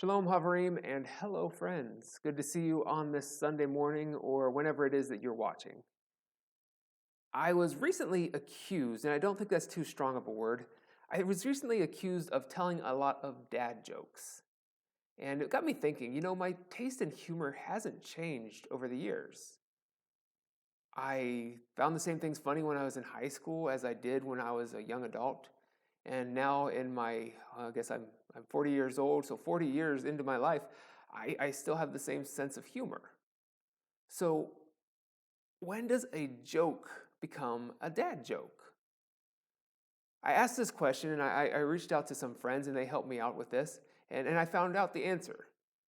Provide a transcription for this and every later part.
Shalom, Havarim, and hello, friends. Good to see you on this Sunday morning or whenever it is that you're watching. I was recently accused, and I don't think that's too strong of a word. I was recently accused of telling a lot of dad jokes. And it got me thinking, my taste in humor hasn't changed over the years. I found the same things funny when I was in high school as I did when I was a young adult. And now in my, I guess I'm 40 years old, so 40 years into my life, I still have the same sense of humor. So when does a joke become a dad joke? I asked this question and I reached out to some friends and they helped me out with this, and I found out the answer.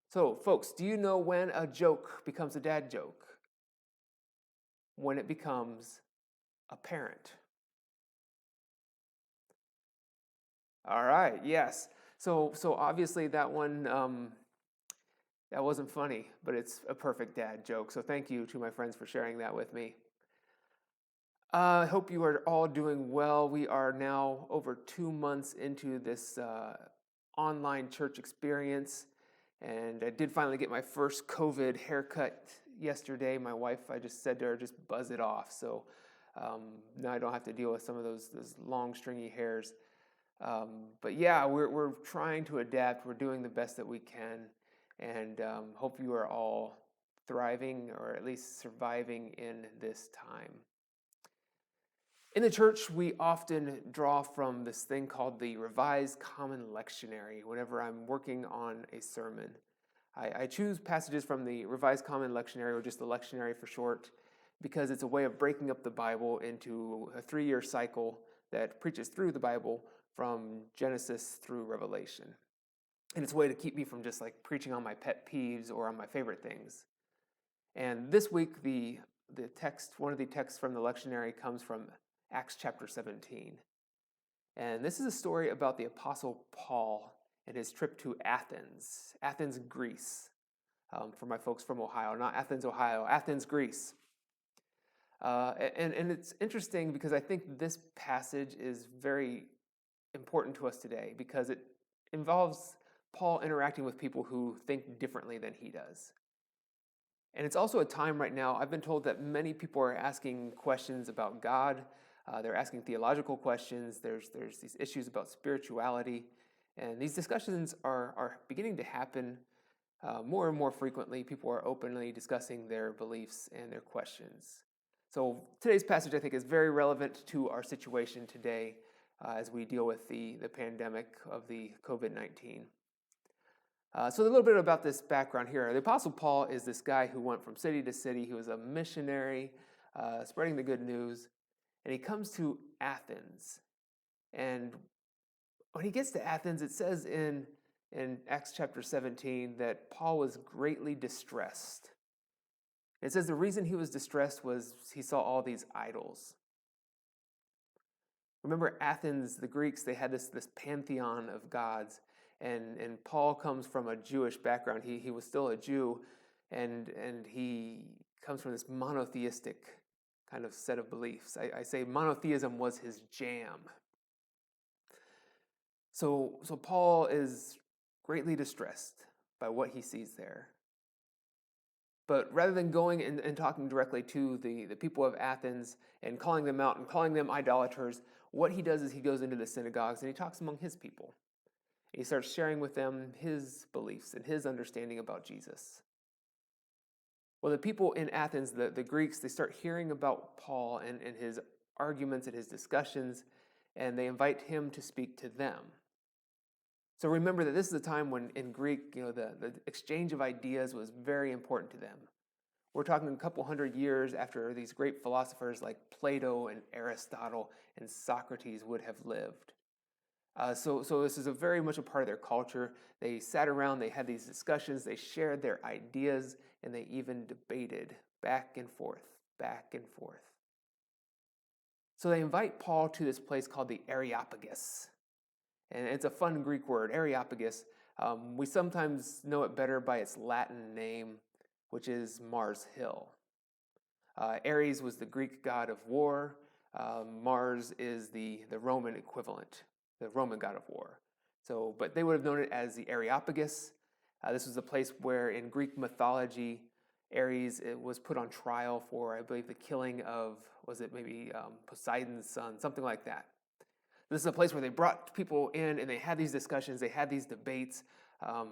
So folks, do you know when a joke becomes a dad joke? When it becomes apparent. All right, yes. So obviously that one that wasn't funny, but it's a perfect dad joke. So thank you to my friends for sharing that with me. I hope you are all doing well. We are now over 2 months into this online church experience, and I did finally get my first COVID haircut yesterday. My wife, I just said to her, just buzz it off. So now I don't have to deal with some of those long stringy hairs. But yeah, we're trying to adapt. We're doing the best that we can, and hope you are all thriving or at least surviving in this time. In the church, we often draw from this thing called the Revised Common Lectionary whenever I'm working on a sermon. I choose passages from the Revised Common Lectionary, or just the lectionary for short, because it's a way of breaking up the Bible into a 3-year cycle that preaches through the Bible from Genesis through Revelation. And it's a way to keep me from just like preaching on my pet peeves or on my favorite things. And this week, one of the texts from the lectionary comes from Acts chapter 17. And this is a story about the Apostle Paul and his trip to Athens, Greece. For my folks from Ohio, not Athens, Ohio, Athens, Greece. And it's interesting because I think this passage is very important to us today because it involves Paul interacting with people who think differently than he does. And it's also a time right now, I've been told that many people are asking questions about God. They're asking theological questions. There's these issues about spirituality. And these discussions are beginning to happen more and more frequently. People are openly discussing their beliefs and their questions. So today's passage, I think, is very relevant to our situation today as we deal with the pandemic of the COVID-19. So a little bit about this background here. The Apostle Paul is this guy who went from city to city. He was a missionary spreading the good news. And he comes to Athens. And when he gets to Athens, it says in Acts chapter 17 that Paul was greatly distressed. It says the reason he was distressed was he saw all these idols. Remember Athens, the Greeks, they had this pantheon of gods. And Paul comes from a Jewish background. He was still a Jew, and he comes from this monotheistic kind of set of beliefs. I say monotheism was his jam. So Paul is greatly distressed by what he sees there. But rather than going and talking directly to the people of Athens and calling them out and calling them idolaters, what he does is he goes into the synagogues and he talks among his people. He starts sharing with them his beliefs and his understanding about Jesus. Well, the people in Athens, the Greeks, they start hearing about Paul and his arguments and his discussions, and they invite him to speak to them. So remember that this is a time when in Greek, the exchange of ideas was very important to them. We're talking a couple hundred years after these great philosophers like Plato and Aristotle and Socrates would have lived. So this is very much a part of their culture. They sat around, they had these discussions, they shared their ideas, and they even debated back and forth, back and forth. So they invite Paul to this place called the Areopagus. And it's a fun Greek word, Areopagus. We sometimes know it better by its Latin name, which is Mars Hill. Ares was the Greek god of war. Mars is the Roman equivalent, the Roman god of war. But they would have known it as the Areopagus. This was a place where in Greek mythology, Ares was put on trial for, I believe, the killing of, was it maybe Poseidon's son, something like that. This is a place where they brought people in and they had these discussions, they had these debates,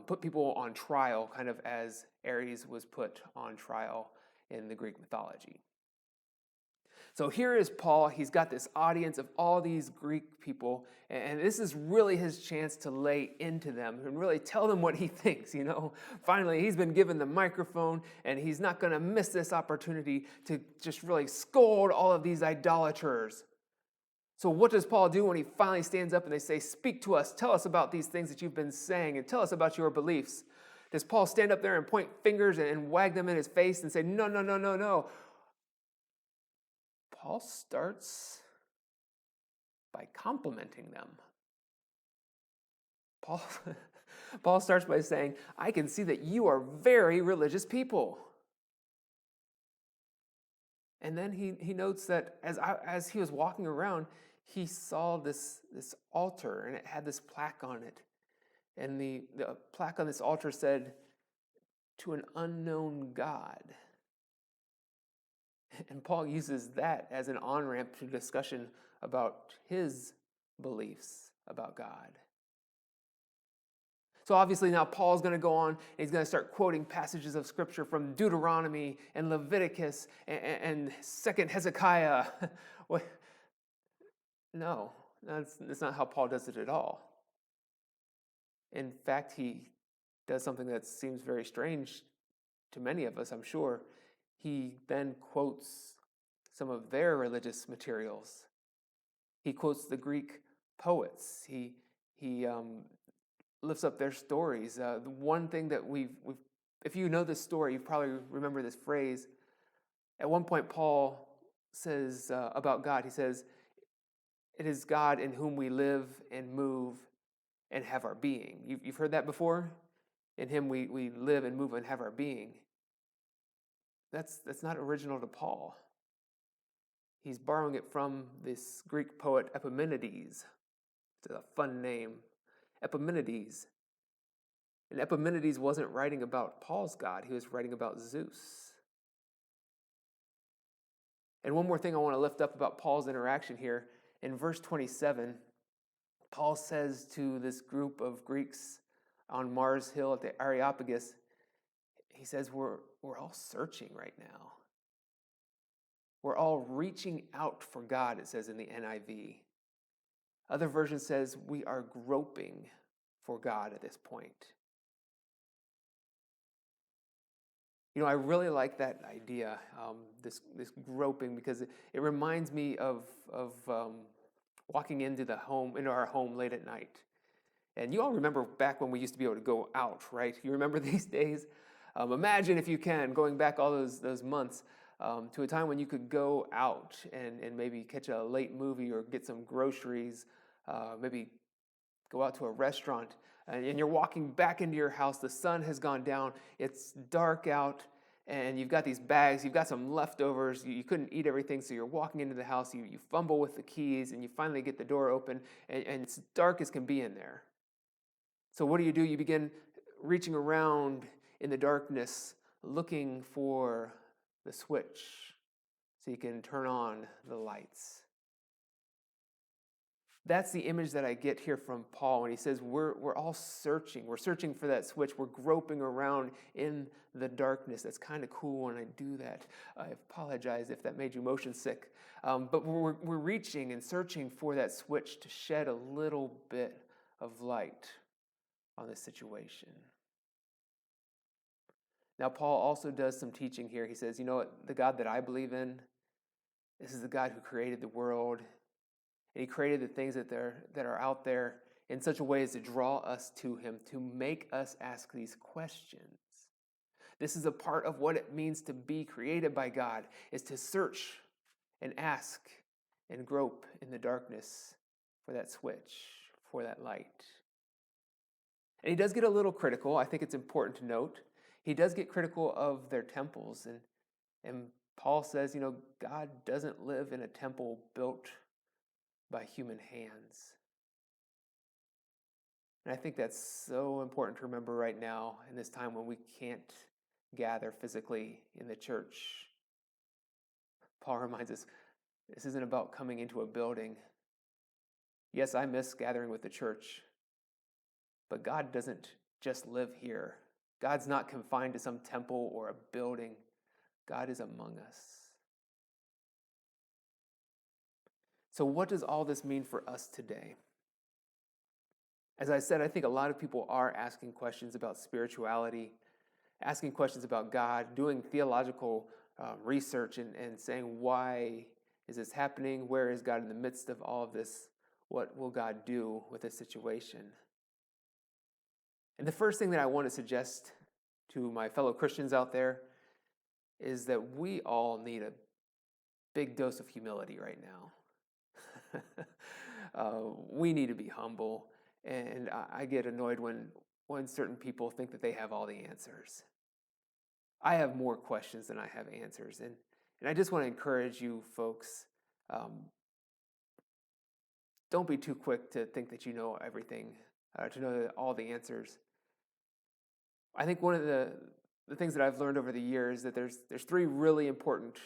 put people on trial, kind of as Ares was put on trial in the Greek mythology. So here is Paul. He's got this audience of all these Greek people, and this is really his chance to lay into them and really tell them what he thinks, Finally, he's been given the microphone, and he's not going to miss this opportunity to just really scold all of these idolaters. So what does Paul do when he finally stands up and they say, "Speak to us, tell us about these things that you've been saying, and tell us about your beliefs"? Does Paul stand up there and point fingers and wag them in his face and say, "No, no, no, no, no"? Paul starts by complimenting them. Paul starts by saying, "I can see that you are very religious people." And then he notes that as he was walking around, he saw this altar, and it had this plaque on it. And the plaque on this altar said, "To an unknown God." And Paul uses that as an on-ramp to discussion about his beliefs about God. So obviously now Paul's going to go on and he's going to start quoting passages of Scripture from Deuteronomy and Leviticus and 2nd Hezekiah. No, that's not how Paul does it at all. In fact, he does something that seems very strange to many of us, I'm sure. He then quotes some of their religious materials. He quotes the Greek poets. He lifts up their stories. The one thing that we've if you know this story, you probably remember this phrase. At one point, Paul says about God, he says, "It is God in whom we live and move and have our being." You've heard that before? In him we live and move and have our being. That's not original to Paul. He's borrowing it from this Greek poet Epimenides. It's a fun name. Epimenides. And Epimenides wasn't writing about Paul's God. He was writing about Zeus. And one more thing I want to lift up about Paul's interaction here. In verse 27, Paul says to this group of Greeks on Mars Hill at the Areopagus, he says, we're all searching right now. We're all reaching out for God, it says in the NIV. Other version says we are groping for God at this point. I really like that idea, this groping, because it reminds me of walking into our home late at night. And you all remember back when we used to be able to go out, right? You remember these days? Imagine, if you can, going back all those months to a time when you could go out and maybe catch a late movie or get some groceries, maybe go out to a restaurant, and you're walking back into your house. The sun has gone down. It's dark out, and you've got these bags. You've got some leftovers. You couldn't eat everything, so you're walking into the house. You fumble with the keys, and you finally get the door open, and it's dark as can be in there. So what do? You begin reaching around in the darkness, looking for the switch so you can turn on the lights. That's the image that I get here from Paul when he says we're all searching. We're searching for that switch. We're groping around in the darkness. That's kind of cool when I do that. I apologize if that made you motion sick. But we're reaching and searching for that switch to shed a little bit of light on the situation. Now, Paul also does some teaching here. He says, what? The God that I believe in, this is the God who created the world. And he created the things that are out there in such a way as to draw us to him, to make us ask these questions. This is a part of what it means to be created by God, is to search and ask and grope in the darkness for that switch, for that light. And he does get a little critical. I think it's important to note. He does get critical of their temples. And Paul says, God doesn't live in a temple built by human hands. And I think that's so important to remember right now in this time when we can't gather physically in the church. Paul reminds us this isn't about coming into a building. Yes, I miss gathering with the church, but God doesn't just live here. God's not confined to some temple or a building. God is among us. So what does all this mean for us today? As I said, I think a lot of people are asking questions about spirituality, asking questions about God, doing theological research and saying, why is this happening? Where is God in the midst of all of this? What will God do with this situation? And the first thing that I want to suggest to my fellow Christians out there is that we all need a big dose of humility right now. We need to be humble, and I get annoyed when certain people think that they have all the answers. I have more questions than I have answers, and I just want to encourage you folks, don't be too quick to think that you know everything, to know all the answers. I think one of the things that I've learned over the years is that there's three really important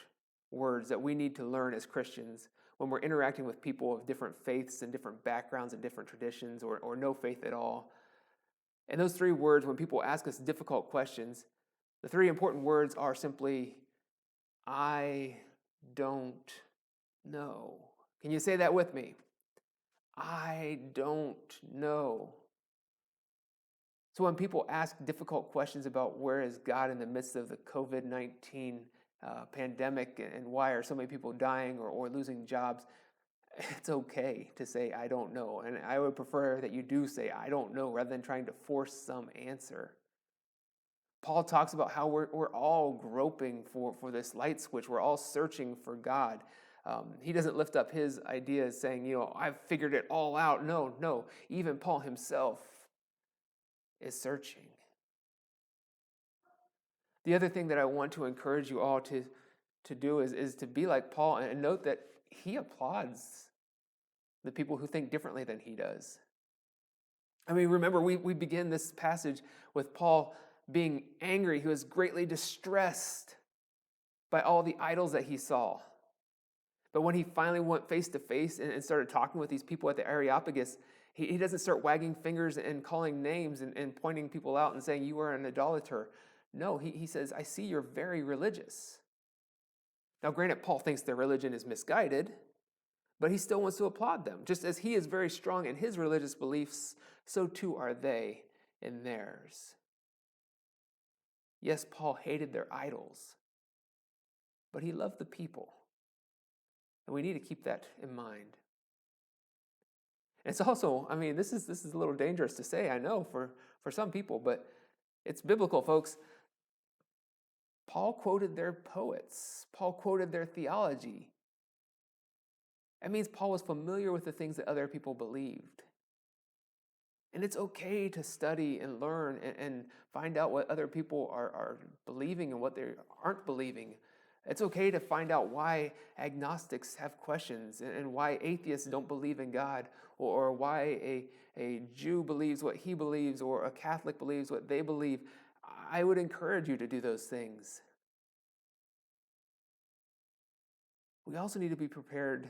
words that we need to learn as Christians when we're interacting with people of different faiths and different backgrounds and different traditions or no faith at all. And those three words, when people ask us difficult questions, the three important words are simply, I don't know. Can you say that with me? I don't know. So when people ask difficult questions about where is God in the midst of the COVID-19 pandemic and why are so many people dying or losing jobs, it's okay to say, I don't know. And I would prefer that you do say, I don't know, rather than trying to force some answer. Paul talks about how we're all groping for this light switch. We're all searching for God. He doesn't lift up his ideas saying, I've figured it all out. No. Even Paul himself is searching. The other thing that I want to encourage you all to do is to be like Paul and note that he applauds the people who think differently than he does. I mean, remember, we begin this passage with Paul being angry. He was greatly distressed by all the idols that he saw. But when he finally went face to face and started talking with these people at the Areopagus, he doesn't start wagging fingers and calling names and pointing people out and saying, you are an idolater. No, he says, I see you're very religious. Now, granted, Paul thinks their religion is misguided, but he still wants to applaud them. Just as he is very strong in his religious beliefs, so too are they in theirs. Yes, Paul hated their idols, but he loved the people. And we need to keep that in mind. It's also, this is a little dangerous to say, I know, for some people, but it's biblical, folks. Paul quoted their poets. Paul quoted their theology. That means Paul was familiar with the things that other people believed. And it's okay to study and learn and find out what other people are believing and what they aren't believing. It's okay to find out why agnostics have questions and why atheists don't believe in God, or why a Jew believes what he believes or a Catholic believes what they believe. I would encourage you to do those things. We also need to be prepared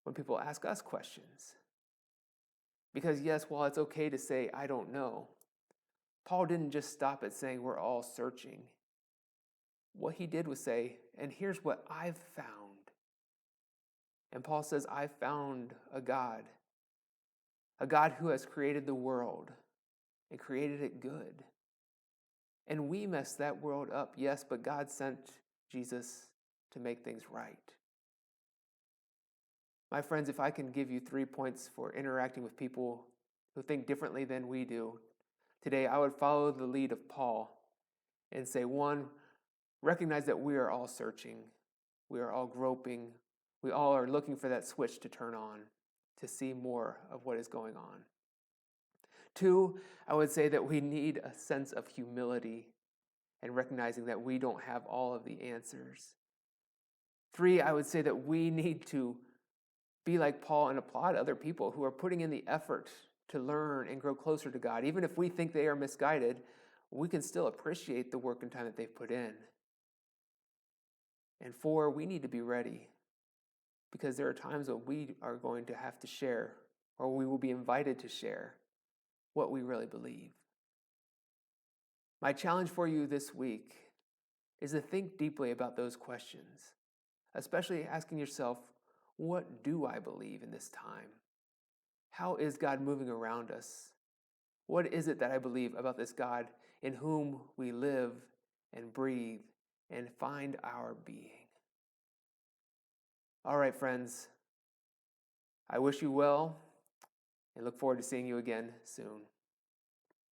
when people ask us questions. Because yes, while it's okay to say, I don't know, Paul didn't just stop at saying we're all searching. What he did was say, and here's what I've found. And Paul says, I found a God who has created the world and created it good. And we messed that world up, yes, but God sent Jesus to make things right. My friends, if I can give you 3 points for interacting with people who think differently than we do, today I would follow the lead of Paul and say, 1, recognize that we are all searching. We are all groping. We all are looking for that switch to turn on, to see more of what is going on. 2, I would say that we need a sense of humility and recognizing that we don't have all of the answers. 3, I would say that we need to be like Paul and applaud other people who are putting in the effort to learn and grow closer to God. Even if we think they are misguided, we can still appreciate the work and time that they've put in. And 4, we need to be ready, because there are times when we are going to have to share, or we will be invited to share, what we really believe. My challenge for you this week is to think deeply about those questions, especially asking yourself, what do I believe in this time? How is God moving around us? What is it that I believe about this God in whom we live and breathe and find our being? All right, friends, I wish you well and look forward to seeing you again soon.